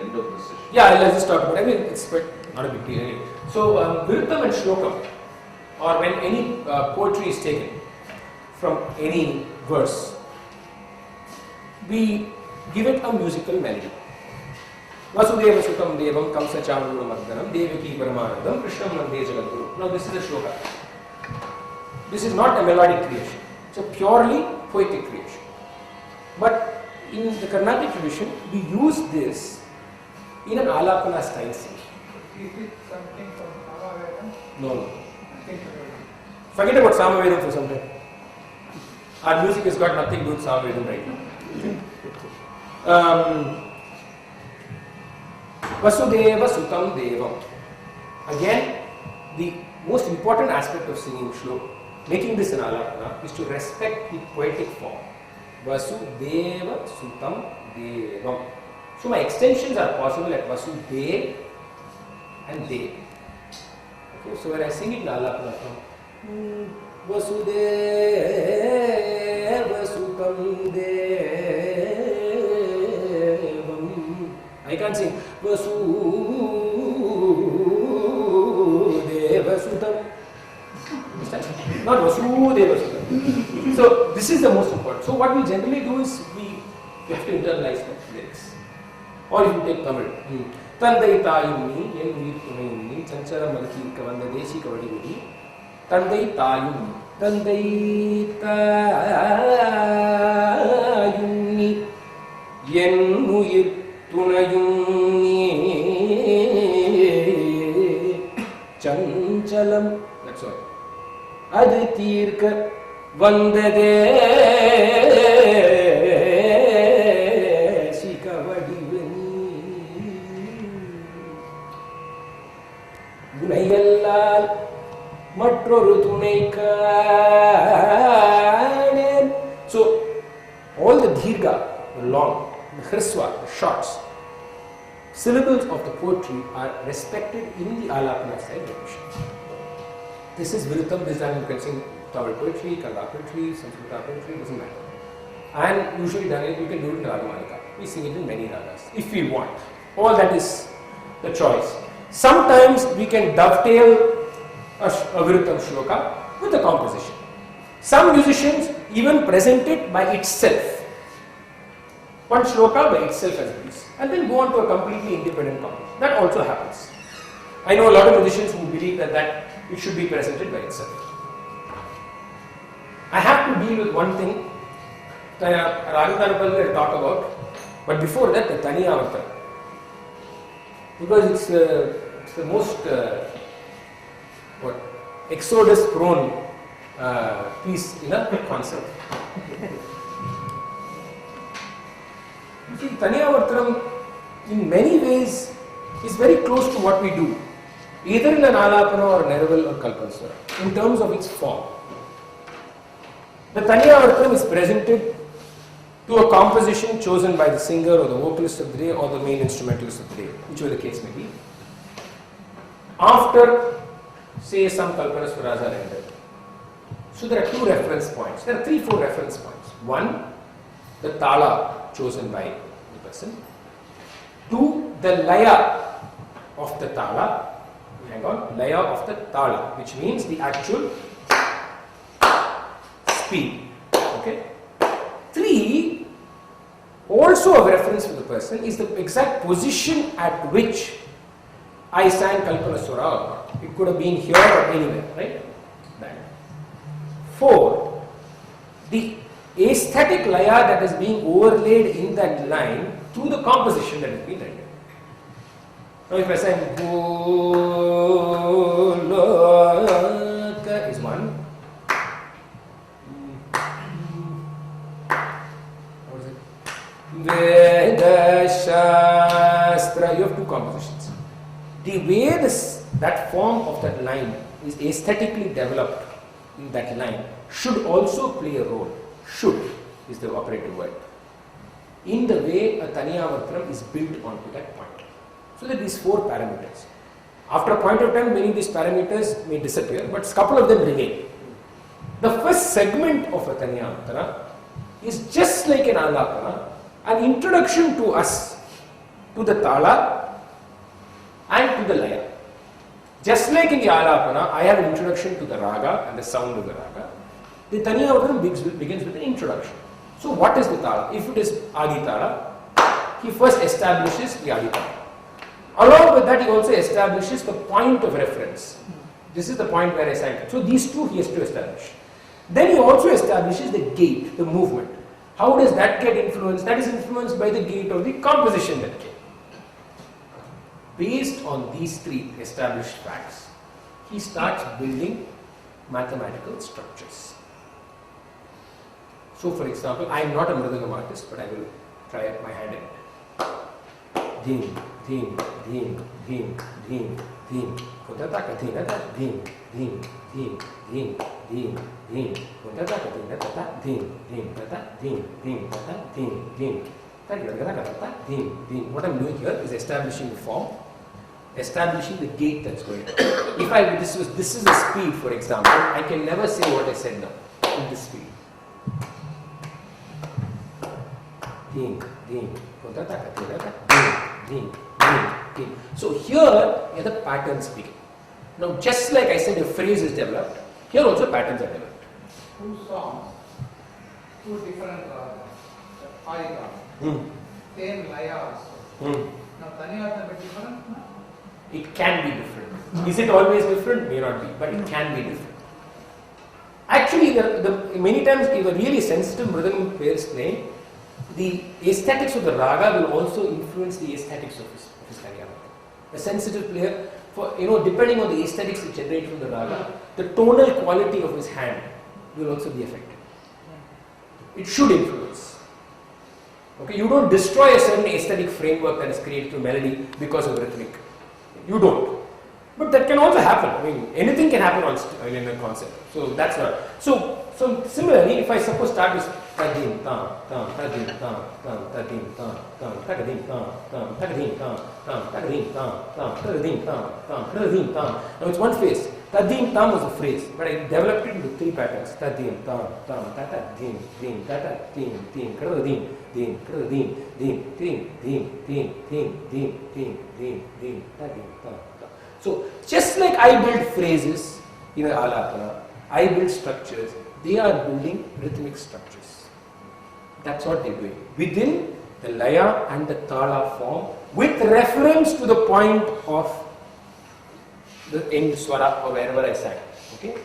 end of the session. Yeah, let's just talk about it. I mean, it's quite not a big deal anyway. So, Virutam and Slokam, or when any poetry is taken from any verse, we give it a musical melody. Vasudeva Sutam Devam Kamsa Chandura Madhanam Devaki Paramanandam Krishnam Nande Jagadguru. Now, this is a shloka. This is not a melodic creation. It's a purely poetic creation. But in the Carnatic tradition, we use this in an alapana style singing. Is it something from Samavedam? No. Forget about Samavedam for some time. Our music has got nothing to do with Samavedam right now. Vasudeva Sutam Devam. Again, the most important aspect of singing shlok, making this an alapana, is to respect the poetic form. Vasudeva Sutam Devam. So my extensions are possible at Vasudev and Dev. Okay, so when I sing it in alapana, Vasudeva Sutam Devam, I can't sing Vasudeva Sutam. Not Vasudeva Sutam. So this is the most important. So what we generally do is we have to internalize the lyrics. Or if you take Tamil, Tandai Tayumni, Yen Veer Tunayumni, Chanchara Malki Kavanda Deshi Kavadi, Tandai Tayumni, Tandai Tayumni, Yen Veer Tunayumni, Chanchalam. That's all. Aditirka Vandade Shikavadivani Gunayallal Matroru Tunaikanen. So all the Dhirga, the long, the Hriswa, the shorts, syllables of the poetry are respected in the alapana style tradition. This is Virutam, this time you can sing Tamil poetry, Kannada poetry, Sanskrit poetry, doesn't matter. And usually done it, you can do it in Ragamalika. We sing it in many ragas, if we want. All that is the choice. Sometimes we can dovetail a Virutam shloka with a composition. Some musicians even present it by itself. One shloka by itself as a piece. And then go on to a completely independent composition. That also happens. I know a lot of musicians who believe that it should be presented by itself. I have to deal with one thing Avartanam will talk about, but before that the Tani Avartanam, because it's the most exodus prone piece in a concert. You see, Tani Avartanam in many ways is very close to what we do, either in an alapana or neraval or kalpanswara, in terms of its form. The Tani Avartanam is presented to a composition chosen by the singer or the vocalist of the day or the main instrumentalist of the day, whichever the case may be. After, say, some kalpanaswaras are ended. So there are 2 reference points. There are 3-4 reference points. 1, the tala chosen by the person. 2, the laya of the tala. Hang on, laya of the tala, which means the actual speed. Okay. 3, also of reference for the person, is the exact position at which I sang Kalpanaswara. It could have been here or anywhere, right? That. 4, the aesthetic laya that is being overlaid in that line to the composition that has been rendered. Now if I sang Golaka is 1. What is it? Veda Shastra. You have 2 compositions. The way that form of that line is aesthetically developed in that line should also play a role. Should is the operative word. In the way a Tani Avartanam is built onto that point. So there are these 4 parameters. After a point of time, many of these parameters may disappear, but a couple of them remain. The first segment of a Tani Avartanam is just like an alapana, an introduction to us to the tala and to the laya. Just like in the alapana, I have an introduction to the raga and the sound of the raga. The Tani Avartanam begins with an introduction. So what is the tala? If it is Adi tala, he first establishes the Adi tala. Along with that, he also establishes the point of reference. This is the point where I sang. So these two he has to establish. Then he also establishes the gait, the movement. How does that get influenced? That is influenced by the gait of the composition that came. Based on these three established facts, he starts building mathematical structures. So for example, I am not a mridangam artist, but I will try my hand at it. Dhin, dhin, dhin, dhin, dhin, dhin. Kutataka dhinata, dhin, dhin, dhin, dhin, dhin, dhin. Kutataka dhinata, dhin, dhin, tata, dhin, dhin, tata, dhin, dhin. What I am doing here is establishing the form, establishing the gait that's going on. If this is the speed, for example, I can never say what I said now in this speed. So here the patterns begin. Now just like I said, a phrase is developed, here also patterns are developed. Two songs, two different five same laya also. Now Tani Avartanam is different? No? It can be different. Is it always different? May not be, but it can be different. Actually, many times if a really sensitive mridangam player is playing, the aesthetics of the raga will also influence the aesthetics of his Tani Avartanam. A sensitive player, depending on the aesthetics that generate from the raga, the tonal quality of his hand will also be affected. It should influence. Okay, you don't destroy a certain aesthetic framework that is created through melody because of rhythmic. You don't. But that can also happen. I mean, anything can happen in a concert. So that's not. So similarly, if I suppose start with tadim tam tam tadim tam tam tadim tam tam tadim tam tam tadim tam tam tadim tam tam tadim tam tam tadim tam. Now it's one phrase. Tadim tam was a phrase, but I developed it into three patterns. Tadim tam tam tata dim dim tata dim dim tadim dim tadim dim dim dim dim dim dim dim dim dim tadim tam. So just like I build phrases in an alapana, I build structures. They are building rhythmic structures. That's what they're doing within the laya and the tala form, with reference to the point of the end swara or wherever I sang. Okay.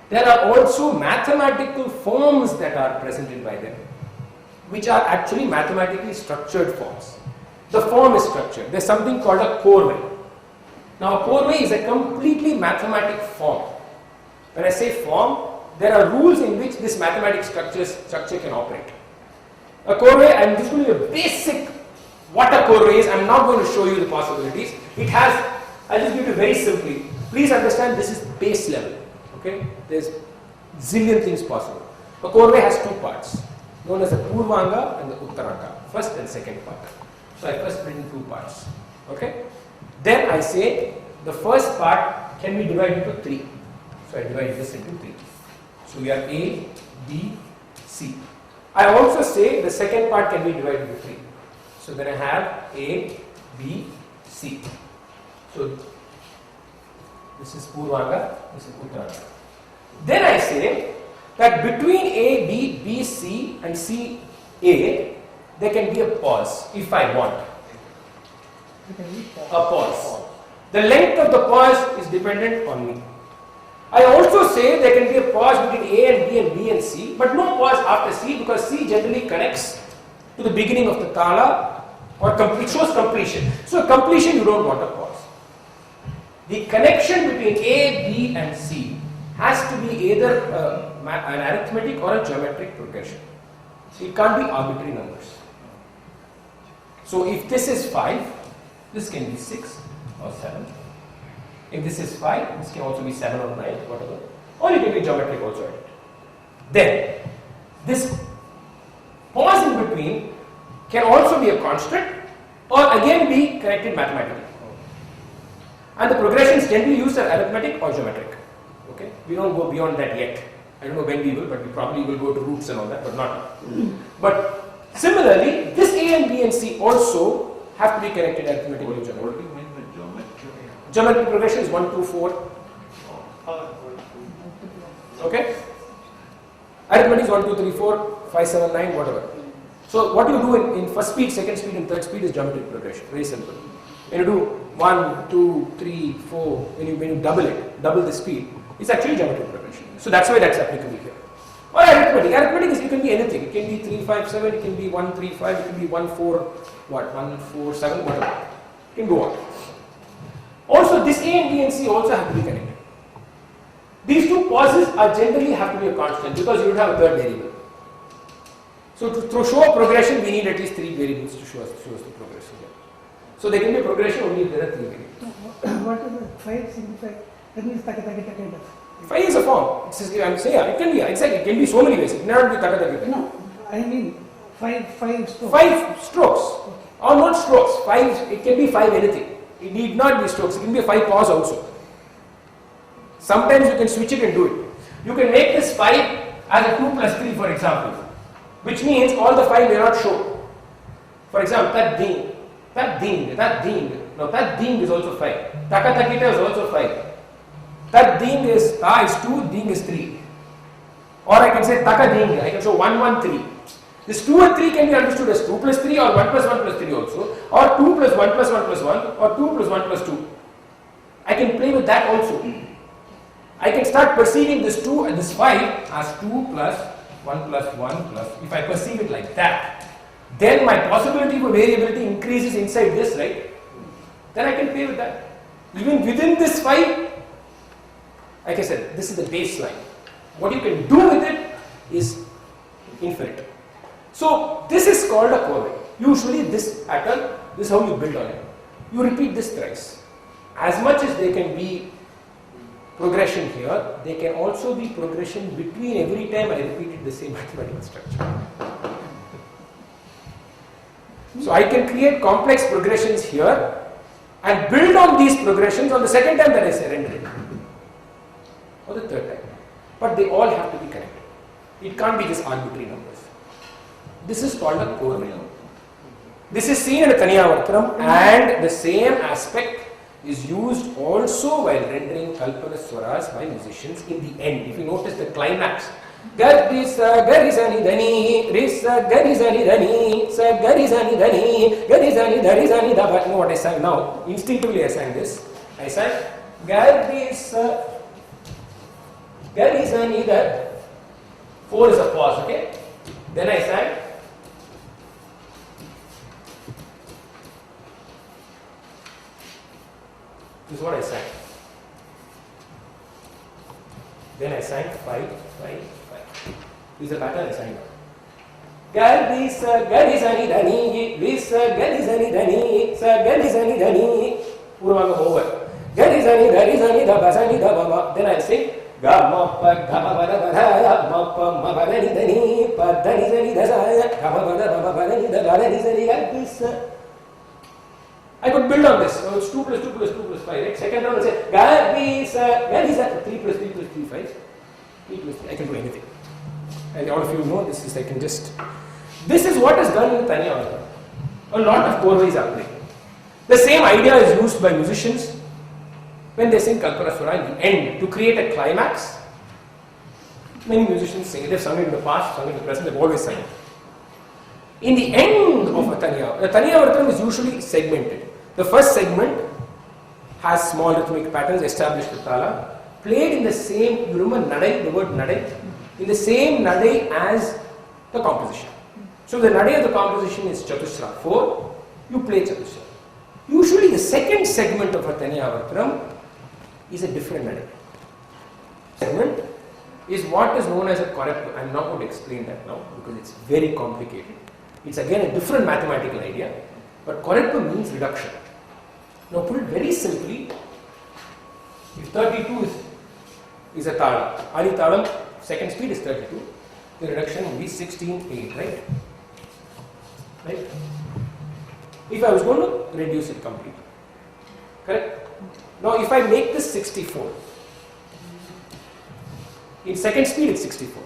There are also mathematical forms that are presented by them, which are actually mathematically structured forms. The form is structured. There's something called a Korvai. Now, a Korvai is a completely mathematic form. When I say form, there are rules in which this mathematic structure can operate. A Korvai, I am just going to give you a basic what a Korvai is. I am not going to show you the possibilities. It has, I'll just give you very simply. Please understand this is base level. Okay? There's zillion things possible. A Korvai has two parts, known as the Purvanga and the Uttaranga, first and second part. So I first bring two parts. Okay? Then I say the first part can be divided into three. So I divide this into three. So we have A, B, C. I also say the second part can be divided into three. So then I have A, B, C. So this is Purvanga, this is Uttaranga. Then I say that between A, B, B, C and C, A, there can be a pause if I want. A pause. The length of the pause is dependent on me. I also say there can be a pause between A and B and B and C, but no pause after C, because C generally connects to the beginning of the tala or it shows completion. So completion, you don't want a pause. The connection between A, B and C has to be either an arithmetic or a geometric progression. It can't be arbitrary numbers. So if this is 5, this can be 6 or 7. If this is 5, this can also be 7 or 9, whatever. Or it can be geometric also. Then, this pause in between can also be a constant or again be corrected mathematically. And the progressions generally used are arithmetic or geometric. Okay? We don't go beyond that yet. I don't know when we will, but we probably will go to roots and all that, but not now. But similarly, this A and B and C also have to be connected arithmetically. What do you mean by geometry? Geometric progression is 1, 2, 4. Okay? Arithmetic is 1, 2, 3, 4, 5, 7, 9, whatever. So what you do in first speed, second speed and third speed is geometric progression. Very simple. When you do 1, 2, 3, 4, when you double it, double the speed, it's actually geometric progression. So that's why that's applicable here. Or arithmetic. Arithmetic is, it can be anything. It can be 3, 5, 7, it can be 1, 3, 5, it can be 1, 4, what, 1, 4, 7, whatever. It can go on. Also, this A and B and C also have to be connected. These two pauses are generally have to be a constant because you don't have a third variable. So to show a progression, we need at least 3 variables to show us the progression here. So there can be a progression only if there are 3 variables. What is the 5 simplified? That means taka kind of. 5 is a form. I'm saying it can be exactly. It can be so many ways. It cannot be taka. No, I mean 5 strokes. 5 strokes, or not strokes. 5. It can be 5 anything. It need not be strokes. It can be a 5 pause also. Sometimes you can switch it and do it. You can make this 5 as a 2 plus 3, for example, which means all the 5 may not show. For example, that ding. No, that ding is also 5. Taka takita is also 5. That ding is ta is 2, ding is 3. Or I can say taka ding. I can show 1, 1, 3. This 2 and 3 can be understood as 2 plus 3 or 1 plus 1 plus 3 also, or 2 plus 1 plus 1 plus 1, or 2 plus 1 plus 2. I can play with that also. I can start perceiving this 2 and this 5 as 2 plus 1 plus 1 plus, if I perceive it like that, then my possibility for variability increases inside this, right? Then I can play with that. Even within this 5, like I said, this is the baseline. What you can do with it is infinite. So this is called a Korvai. Usually this pattern, this is how you build on it. You repeat this thrice. As much as there can be progression here, there can also be progression between every time I repeated the same mathematical structure. So I can create complex progressions here and build on these progressions on the second time that I surrender it, or the third time. But they all have to be connected. It can't be just arbitrary numbers. This is called a Korvai. This is seen in a Tani Avartanam, and the same aspect is used also while rendering Kalpana Swaras by musicians in the end. If you notice the climax, Garisani Dhani, Risa Garisani Dhani, Sa Garisani Dhani, Garisani Dharisani Dhaba. You know what I sang now? Instinctively I sang this. I sang Garisani Dhani. 4 is a pause, okay? Then I sang this is what I sang. Then I sang 5, 5, 5. This is the pattern I sang. Garisani Dhani, Risa Garisani Dhani, Sa Garisani Dhani. Purvanga over. Garisani Dharisani Dhabasani Dhababa. Then I sing Gama Pa Gama Bada Bada Ma Pa Ma Badani Dhani Pa Dhani Dhani Dhasaya Gama Bada Baba Badani Dhani Dhani Garisa. I could build on this. So it's 2 plus 2 plus 2 plus 5, right? Second round I say Garisa 3 plus 3 plus 3, 5. 3 plus 3. I can do anything. And all of you know this is, I can just. This is what is done in Tani Avartanam. A lot of Korvais are played. The same idea is used by musicians when they sing Kalpana Swara in the end to create a climax. Many musicians sing it. They've sung it in the past, sung it in the present, they've always sung it. In the end of a Tani Avartanam, the Tani Avartanam is usually segmented. The first segment has small rhythmic patterns established with Tala, played in the same, you remember Nadai, the word Nadai, in the same Nadai as the composition. So the Nadai of the composition is Chatusra, 4, you play Chatusra. Usually the second segment of a Tani Avartanam is a different Nadai. Segment is what is known as a Koraippu. I am not going to explain that now because it's very complicated. It's again a different mathematical idea, but Koraippu means reduction. Now put it very simply, if 32 is a Talam, Adi Talam, second speed is 32, the reduction will be 16/8, right? Right? If I was going to reduce it completely, correct? Now if I make this 64, in second speed it's 64,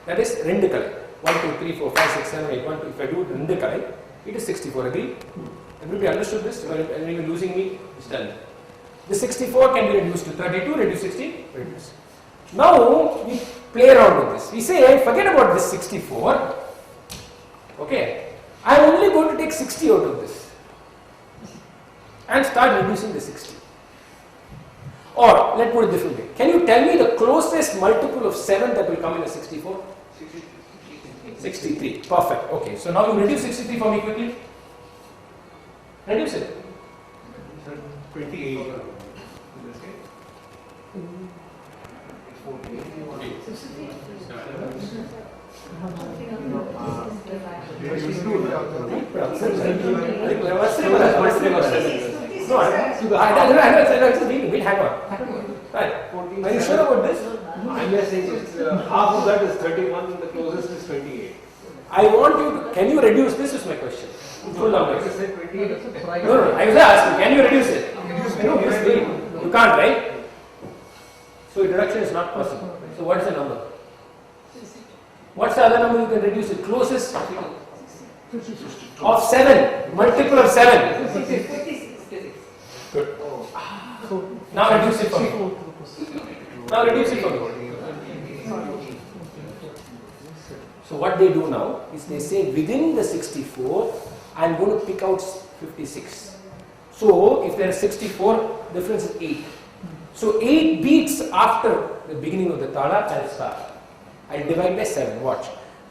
that is Rendu Kalai. 1, 2, 3, 4, 5, 6, 7, 8, 1, 2. If I do it in the Kalai, it is 64. Agree? Everybody understood this? When you're losing me, just tell me. The 64 can be reduced to 32, reduce 16, reduce. Now we play around with this. We say, forget about this 64. Okay, I'm only going to take 60 out of this and start reducing the 60. Or, let's put it different way. Can you tell me the closest multiple of 7 that will come in a 64? 63. Perfect. Okay, so now you reduce 63 for me quickly. Reduce it. 28. No, we'll hang on. Right. Are you sure about this? I'm just saying half of that is 31, the closest is 28. I want you to, can you reduce this is my question. Full numbers. I said 28. No, I was asking, can you reduce it? You can't, right? So reduction is not possible. So what is the number? What's the other number you can reduce it? Closest of 7, multiple of 7. Good. Now reduce it for me. Now reduce it for me. So what they do now is they say within the 64, I am going to pick out 56. So if there is 64, difference is 8. So 8 beats after the beginning of the tala, I will start. I will divide by 7. Watch.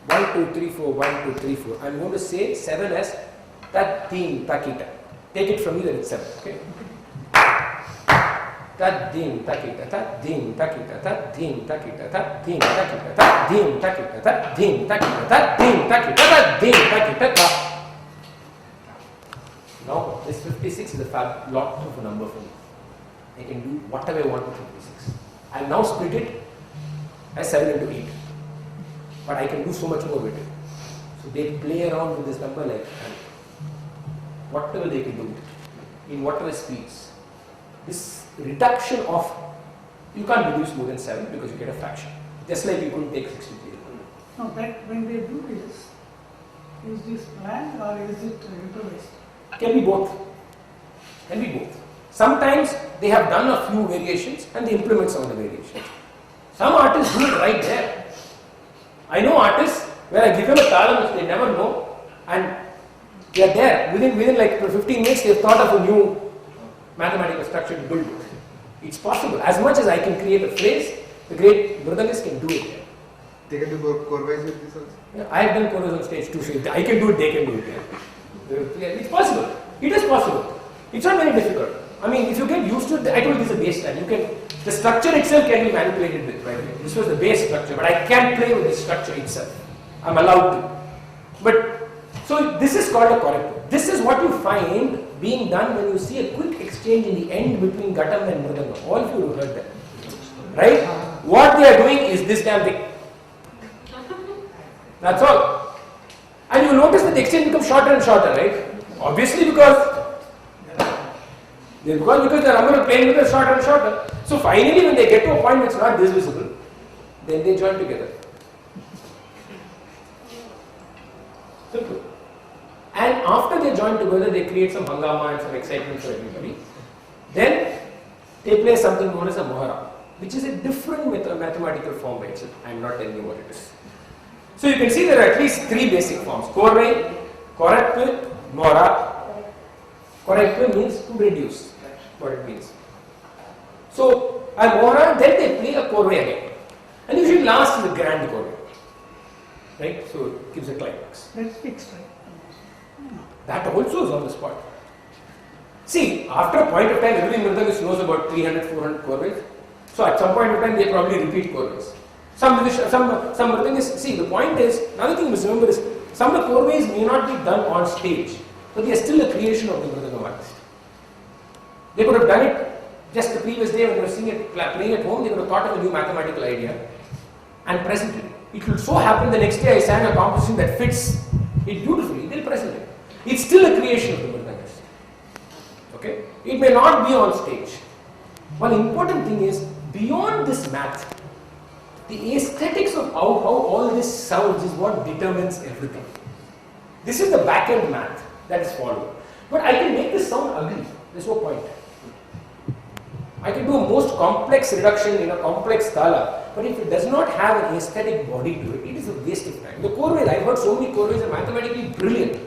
1, 2, 3, 4, 1, 2, 3, 4. I am going to say 7 as tat-teen, takita. Take it from me that it's 7. Okay? Tat-teen, takita, tat-teen, takita, tat-teen, takita, tat-teen, takita, tat-teen, takita, tat-teen, takita, tat-teen, takita, tat-teen, takita, ta. Now, this 56 is a fab lot of a number for me. I can do whatever I want with 56. I will now split it as 7 into 8. But I can do so much more with it. So they play around with this number like whatever they can do with it, in whatever speeds. This reduction of, you can't reduce more than 7 because you get a fraction. Just like you couldn't take 63. No, that when they do this, is this planned or is it improvised? Can be both. Can be both. Sometimes they have done a few variations and they implement some of the variations. Some artists do it right there. I know artists where I give them a talam which they never know and they are there. Within like 15 minutes they have thought of a new mathematical structure to build it. It's possible. As much as I can create a phrase, the great Mridangist can do it. They can do Korvai with this also? Yeah, I have done Korvai on stage too, so if I can do it, they can do it. Yeah. It's possible. It is possible. It's not very difficult. I mean, if you get used to it, I told you this is a base line. You can, the structure itself can be manipulated with, right? This was the base structure, but I can't play with the structure itself. I'm allowed to. But, so this is called a Koraippu. This is what you find being done when you see a quick exchange in the end between Ghatam and Mridanga. All of you have heard that. Right? What they are doing is this damn thing. That's all. And you notice that the exchange becomes shorter and shorter, right? Obviously because the number of playing becomes shorter and shorter. So finally when they get to a point which is not this visible, then they join together. Simple. And after they join together, they create some hangama and some excitement for everybody. Then they play something known as a mohara, which is a different mathematical form by itself. I am not telling you what it is. So you can see there are at least 3 basic forms: Korvai, Koraippu, mohara. Koraippu means to reduce. What it means. So a mohara, then they play a Korvai again, and usually last is a grand Korvai. Right? So it gives a climax. That's fixed, right? That also is on the spot. See, after a point of time, every Mridangist knows about 300, 400 Korvais. So at some point of time, they probably repeat Korvais. Some Mridangists, see, the point is, another thing you must remember is, some of the Korvais may not be done on stage, but they are still a creation of the Mridangam artist. They could have done it just the previous day when they were singing it, playing at home, they could have thought of a new mathematical idea and presented it. It will so happen the next day I sang a composition that fits it beautifully, they'll present it. It's still a creation of the Mridangist. Okay? It may not be on stage. One important thing is, beyond this math, the aesthetics of how all this sounds is what determines everything. This is the back-end math that is followed. But I can make this sound ugly. There's no point. I can do a most complex reduction in a complex tala, but if it does not have an aesthetic body to it, it is a waste of time. The Korvai, I've heard so many Korvais are mathematically brilliant,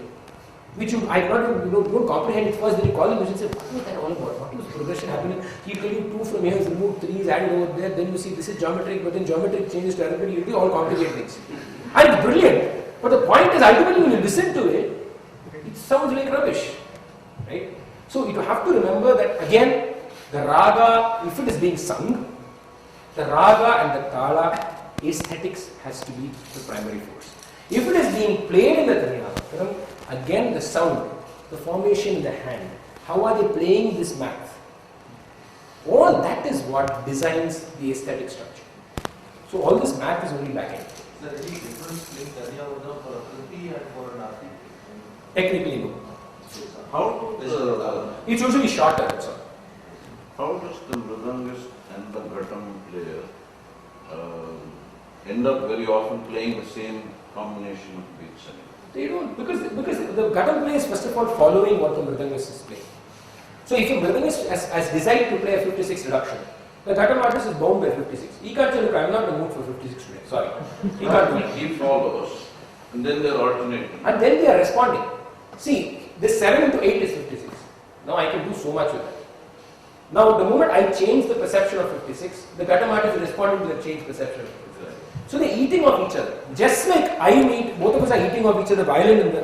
which you, I not even, don't comprehend it first, then you call the musician and say, what was that all about? What was progression happening? He tell you 2 from here, remove 3s, add over there, then you see this is geometric, but then geometric changes to arithmetic, you do all complicated things. And it's brilliant, but the point is ultimately when you listen to it, it sounds like rubbish, right? So you have to remember that again, the raga, if it is being sung, the raga and the tala aesthetics has to be the primary force. If it is being played in the Tani Avartanam, again the sound, the formation in the hand, how are they playing this math? All that is what designs the aesthetic structure. So all this math is only lacking. Is there any difference between Tani Avartanam for a Kriti and for an Arti? Technically no. How does It's usually shorter, that's all. how does the mridangist and the ghatam player end up very often playing the same combination of beats? They don't, because the ghatam player is first of all following what the mridangist is playing. So if a mridangist has designed to play a 56 reduction, the ghatam artist is bound by 56. He can't say, look, I'm not in the mood for 56 today. Sorry. He can't do it. He follows, and then they're alternating. And then they are responding. See, this 7 into 8 is 56. Now I can do so much with it. Now the moment I change the perception of 56, the ghatam artist is responding to the changed perception of 56. So they're eating off each other. Just like I am both of us are eating off each other, violin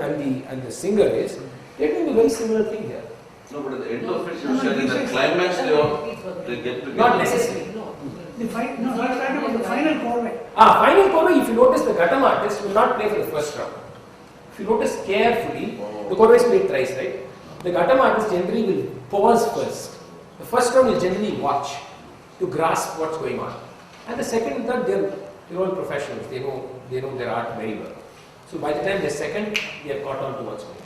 and the singer is, they're doing a very similar thing here. No, but at the end of it, you said in the climax they get together. Not necessarily. The final Korvai. Final Korvai, if you notice, the ghatam artist will not play for the first round. If you notice carefully, the Korvai is played thrice, right? The ghatam artist generally will pause first. The first round will generally watch to grasp what's going on. And the second and third, they're all professionals. They know their art very well. So by the time they're second, they have caught on to what's going on.